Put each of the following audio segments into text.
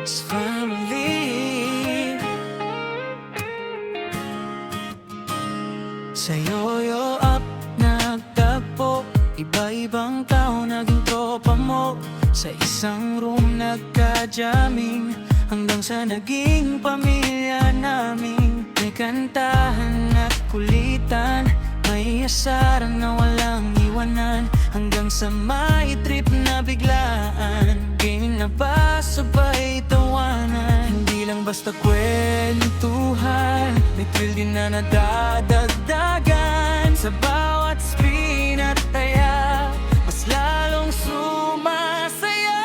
family. Sa Yoyo Up nagtagpo, iba-ibang tao naging tropa mo. Sa isang room nagka-jamming, hanggang sa naging pamilya namin. May kantahan at kulitan, may asaran na walang iwanan, hanggang sa may trip na biglaan. Game na ba sabay tawanan, hindi lang basta kwentuhan, may thrill din na nadadagdagan. Sa bawat spin at taya, mas lalong sumasaya.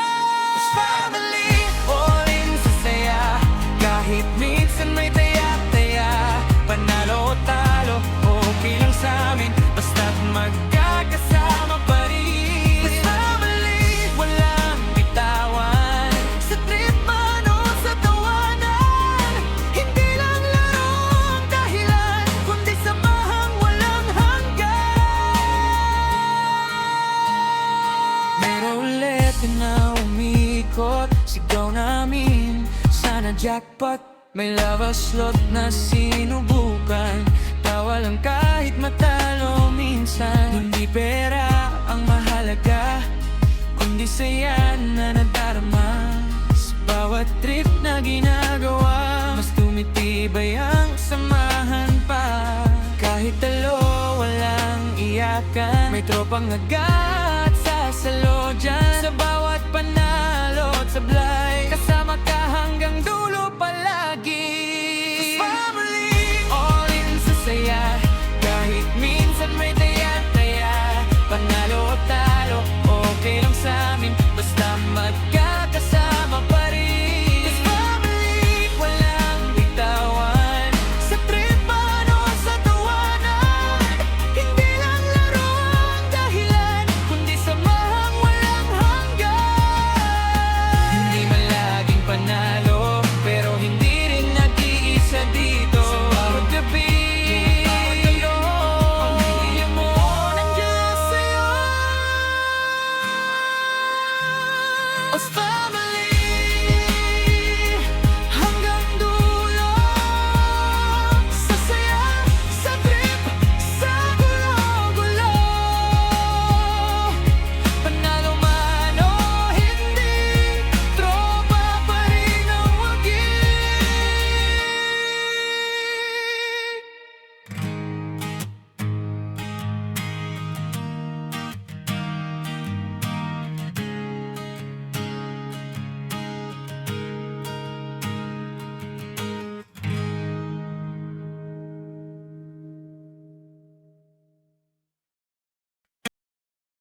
Mas family, all in sa saya, kahit minsan may taya-taya. Panalo o talo, okay lang sa'min, basta't magkakasama pa rin. Mas family, walang bitawan, sa trip man o sa tawanan. Hindi lang laro ang dahilan, kundi samahang walang hanggan. May roulette na umikot, sigaw namin, sana jackpot. May lava slot na sinubukan, tawa lang kahit matalo minsan. Hindi pera ang mahalaga, kundi saya na nadarama. Sa bawat trip na ginagawa, mas tumitibay ang samahan pa. Kahit talo, walang iyakan, may tropang agat sasalo dyan. Sa bawat panalo at sablay,